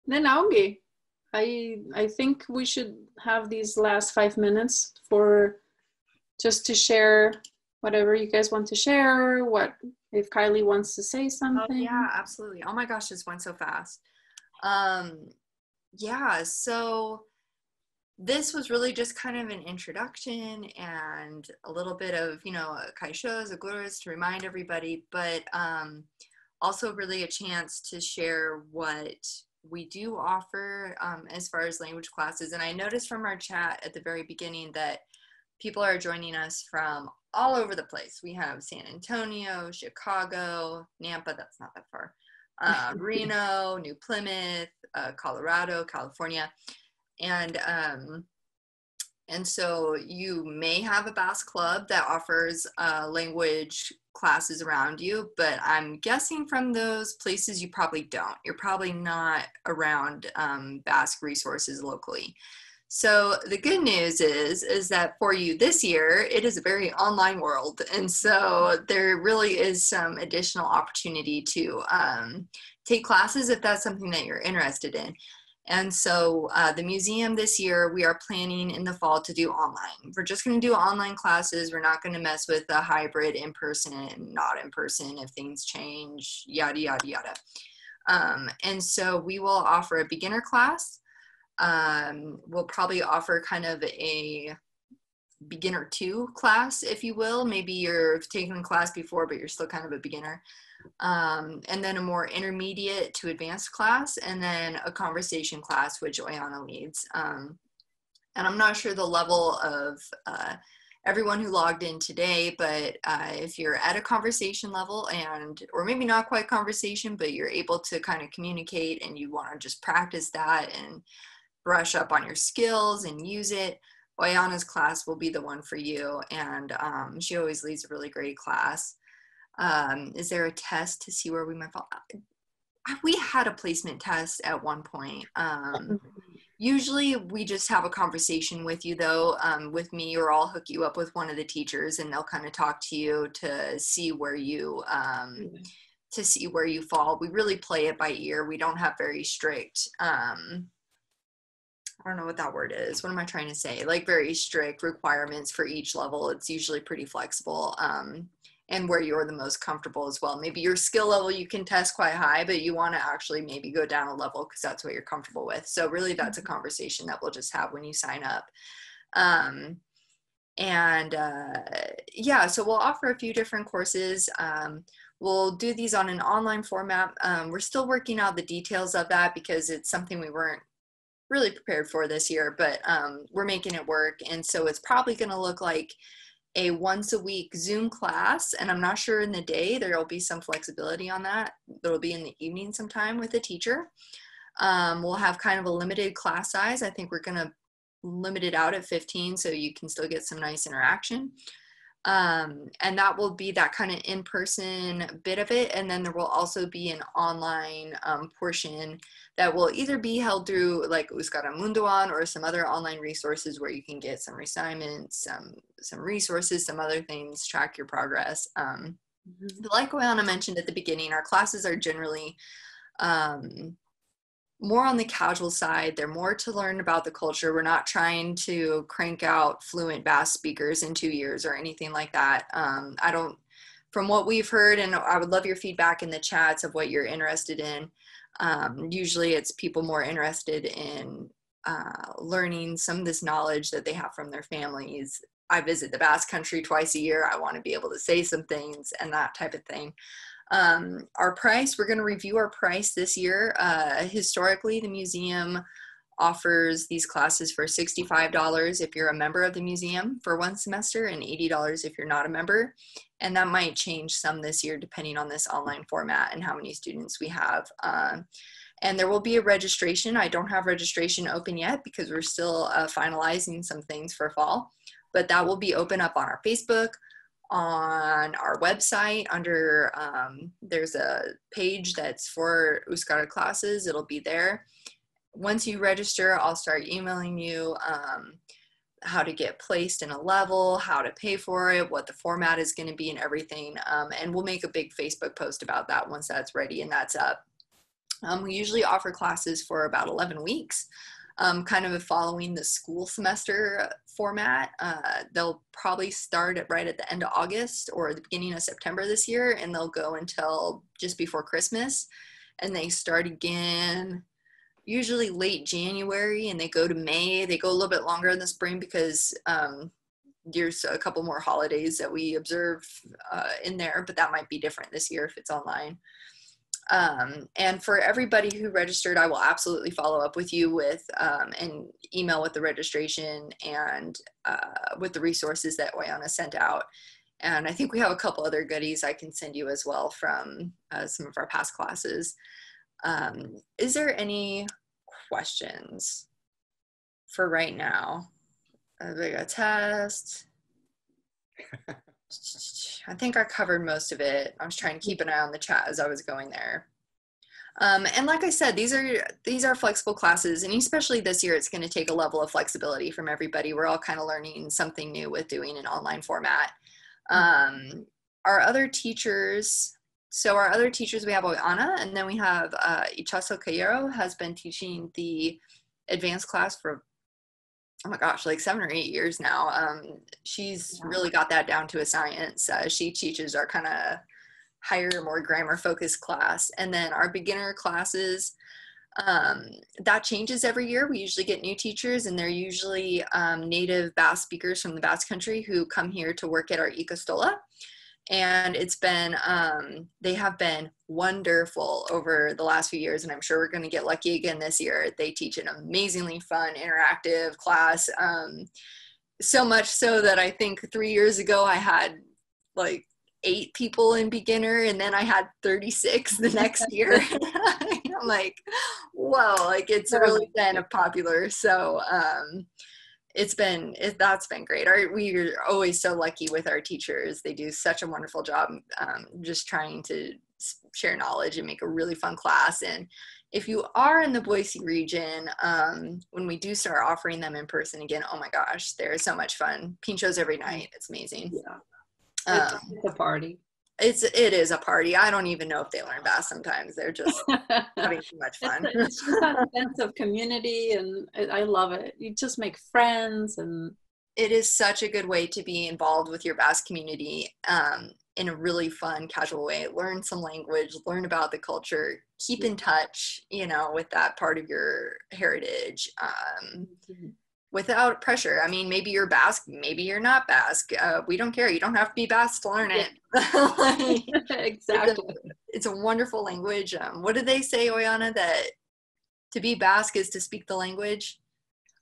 then Augie, I think we should have these last 5 minutes for just to share whatever you guys want to share. What if Kylie wants to say something? Oh, yeah, absolutely. Oh my gosh, this went so fast. Yeah, so this was really just kind of an introduction and a little bit of, you know, kaishos, agurras to remind everybody, but also really a chance to share what we do offer as far as language classes. And I noticed from our chat at the very beginning that people are joining us from all over the place. We have San Antonio, Chicago, Nampa, that's not that far, Reno, New Plymouth, Colorado, California. And so you may have a Basque club that offers language classes around you, but I'm guessing from those places you probably don't. You're probably not around Basque resources locally. So the good news is that for you this year, it is a very online world. And so there really is some additional opportunity to take classes if that's something that you're interested in. And so the museum this year, we are planning in the fall to do online. We're just going to do online classes. We're not going to mess with the hybrid in-person and not in-person if things change, yada, yada, yada. And so we will offer a beginner class. We'll probably offer kind of a beginner 2 class, if you will. Maybe you're taking a class before, but you're still kind of a beginner. And then a more intermediate to advanced class, and then a conversation class, which Oihana leads. And I'm not sure the level of everyone who logged in today, but if you're at a conversation level or maybe not quite conversation, but you're able to kind of communicate and you want to just practice that and brush up on your skills and use it, Oihana's class will be the one for you. And she always leads a really great class. Is there a test to see where we might fall? We had a placement test at one point. Usually we just have a conversation with you though, with me, or I'll hook you up with one of the teachers and they'll kind of talk to you to see where you fall. We really play it by ear. We don't have very strict, I don't know what that word is. What am I trying to say? Like very strict requirements for each level. It's usually pretty flexible. And where you're the most comfortable as well. Maybe your skill level you can test quite high, but you want to actually maybe go down a level because that's what you're comfortable with. So really that's a conversation that we'll just have when you sign up. Yeah, so we'll offer a few different courses. We'll do these on an online format. We're still working out the details of that because it's something we weren't really prepared for this year, but we're making it work. And so it's probably going to look like a once a week Zoom class, and I'm not sure in the day. There'll be some flexibility on that. There'll be in the evening sometime with a teacher. We'll have kind of a limited class size. I think we're going to limit it out at 15 so you can still get some nice interaction. And that will be that kind of in-person bit of it. And then there will also be an online portion that will either be held through like Euskara Munduan or some other online resources where you can get some assignments, some resources, some other things, track your progress. Like Oihana mentioned at the beginning, our classes are generally more on the casual side. They're more to learn about the culture. We're not trying to crank out fluent Basque speakers in 2 years or anything like that. From what we've heard, and I would love your feedback in the chats of what you're interested in. Usually it's people more interested in learning some of this knowledge that they have from their families. I visit the Basque Country twice a year. I want to be able to say some things and that type of thing. Our price, we're going to review our price this year. Historically, the museum offers these classes for $65 if you're a member of the museum for 1 semester and $80 if you're not a member. And that might change some this year depending on this online format and how many students we have. And there will be a registration. I don't have registration open yet because we're still finalizing some things for fall, but that will be open up on our Facebook, on our website under, there's a page that's for Euskara classes. It'll be there. Once you register, I'll start emailing you how to get placed in a level, how to pay for it, what the format is going to be and everything. And we'll make a big Facebook post about that once that's ready and that's up. We usually offer classes for about 11 weeks, kind of following the school semester format. They'll probably start right at the end of August or the beginning of September this year, and they'll go until just before Christmas. And they start again usually late January, and they go to May. They go a little bit longer in the spring because there's a couple more holidays that we observe in there, but that might be different this year if it's online. And for everybody who registered, I will absolutely follow up with you with an email with the registration and with the resources that Oihana sent out. And I think we have a couple other goodies I can send you as well from some of our past classes. Is there any questions for right now? Like a test. I think I covered most of it. I was trying to keep an eye on the chat as I was going there. And like I said, these are flexible classes, and especially this year, it's going to take a level of flexibility from everybody. We're all kind of learning something new with doing an online format. Our other teachers, we have Oihana, and then we have Ichaso Cayero has been teaching the advanced class for, oh my gosh, like 7 or 8 years now. She's really got that down to a science. She teaches our kind of higher, more grammar focused class. And then our beginner classes, that changes every year. We usually get new teachers, and they're usually native Basque speakers from the Basque Country who come here to work at our Ikastola. And it's been, they have been wonderful over the last few years, and I'm sure we're going to get lucky again this year. They teach an amazingly fun, interactive class, so much so that I think 3 years ago I had like 8 people in beginner, and then I had 36 the next year. I'm like, whoa, like it's really been popular. So that's been great. We're always so lucky with our teachers. They do such a wonderful job just trying to share knowledge and make a really fun class. And if you are in the Boise region, when we do start offering them in person again, oh my gosh, they're so much fun. Pinchos every night. It's amazing. Yeah. It's a party. It is a party. I don't even know if they learn Basque sometimes. They're just having too much fun. It's just that sense of community, and I love it. You just make friends, and it is such a good way to be involved with your Basque community in a really fun, casual way. Learn some language, learn about the culture, keep in touch, with that part of your heritage. Without pressure. I mean, maybe you're Basque, maybe you're not Basque. We don't care. You don't have to be Basque to learn it. Exactly. It's a wonderful language. What did they say, Oihana, that to be Basque is to speak the language?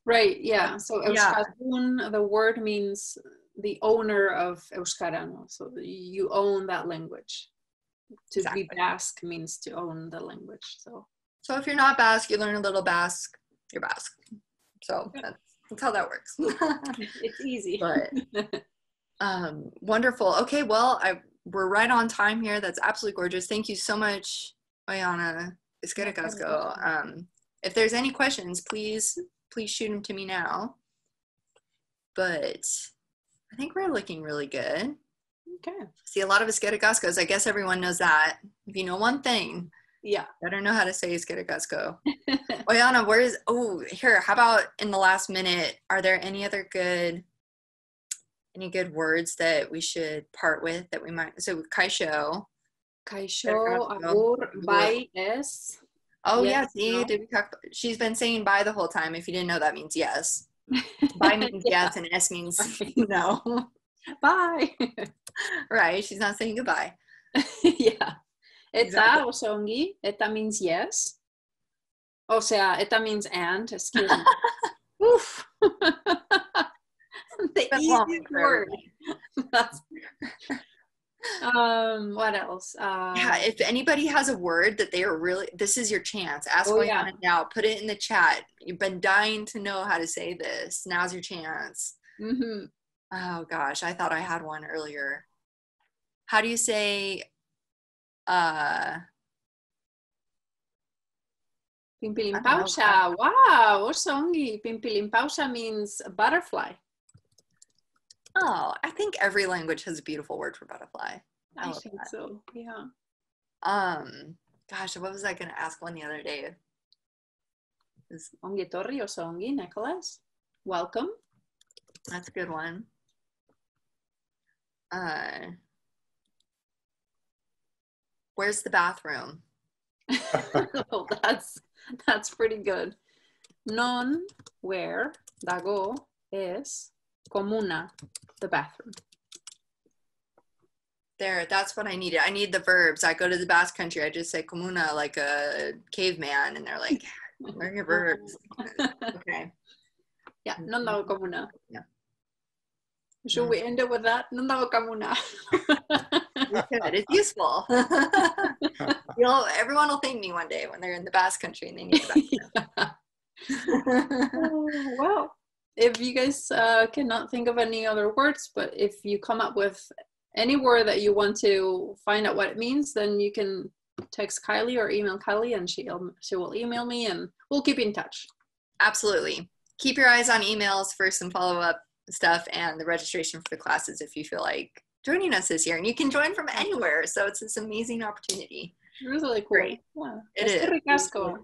Right, yeah. So Euskadun, the word means the owner of Euskarano. So you own that language. To be Basque means to own the language. So if you're not Basque, you learn a little Basque, you're Basque. So that's how that works. It's easy. But wonderful. Okay, well, we're right on time here. That's absolutely gorgeous. Thank you so much, Oihana. If there's any questions, please shoot them to me now. But I think we're looking really good. Okay. See, a lot of Euskara. I guess everyone knows that. If you know one thing, yeah, better know how to say Euskara. Oihana, here, how about in the last minute, are there any good words that we should part with that we might, so Kaisho, agur, bye, yes. Oh yes, yeah, see, no. did we talk, she's been saying bye the whole time. If you didn't know, that means yes. Bye means yes, and S means no. Bye. Right, she's not saying goodbye. Yeah. Eta Exactly. osongi, eta means yes. O sea, eta means and, excuse me. Oof. The easiest word. What else? Yeah, if anybody has a word that they are really, this is your chance. Ask Oihana now. Put it in the chat. You've been dying to know how to say this. Now's your chance. Mm-hmm. Oh gosh, I thought I had one earlier. How do you say Pimpilimpausa? Wow, osongi. Pimpilimpausa means butterfly. Oh, I think every language has a beautiful word for butterfly. I think that. So, yeah. Gosh, what was I going to ask one the other day? Ongi torri osongi, Nicholas. Welcome. That's a good one. Where's the bathroom? Oh, that's pretty good. Non where dago is comuna, the bathroom. There, that's what I needed. I need the verbs. I go to the Basque Country, I just say comuna like a caveman, and they're like, where are your verbs? Okay. Yeah, non dago comuna. Yeah. Should we end it with that? Non dago comuna. You could. It's useful. You know, everyone will thank me one day when they're in the Basque Country and they need the bathroom. Well, if you guys cannot think of any other words, but if you come up with any word that you want to find out what it means, then you can text Kylie or email Kylie, and she will email me, and we'll keep in touch. Absolutely. Keep your eyes on emails for some follow-up stuff and the registration for the classes if you feel like joining us this year. And you can join from anywhere, so it's this amazing opportunity. Really cool. Great. Yeah. It is. Really cool.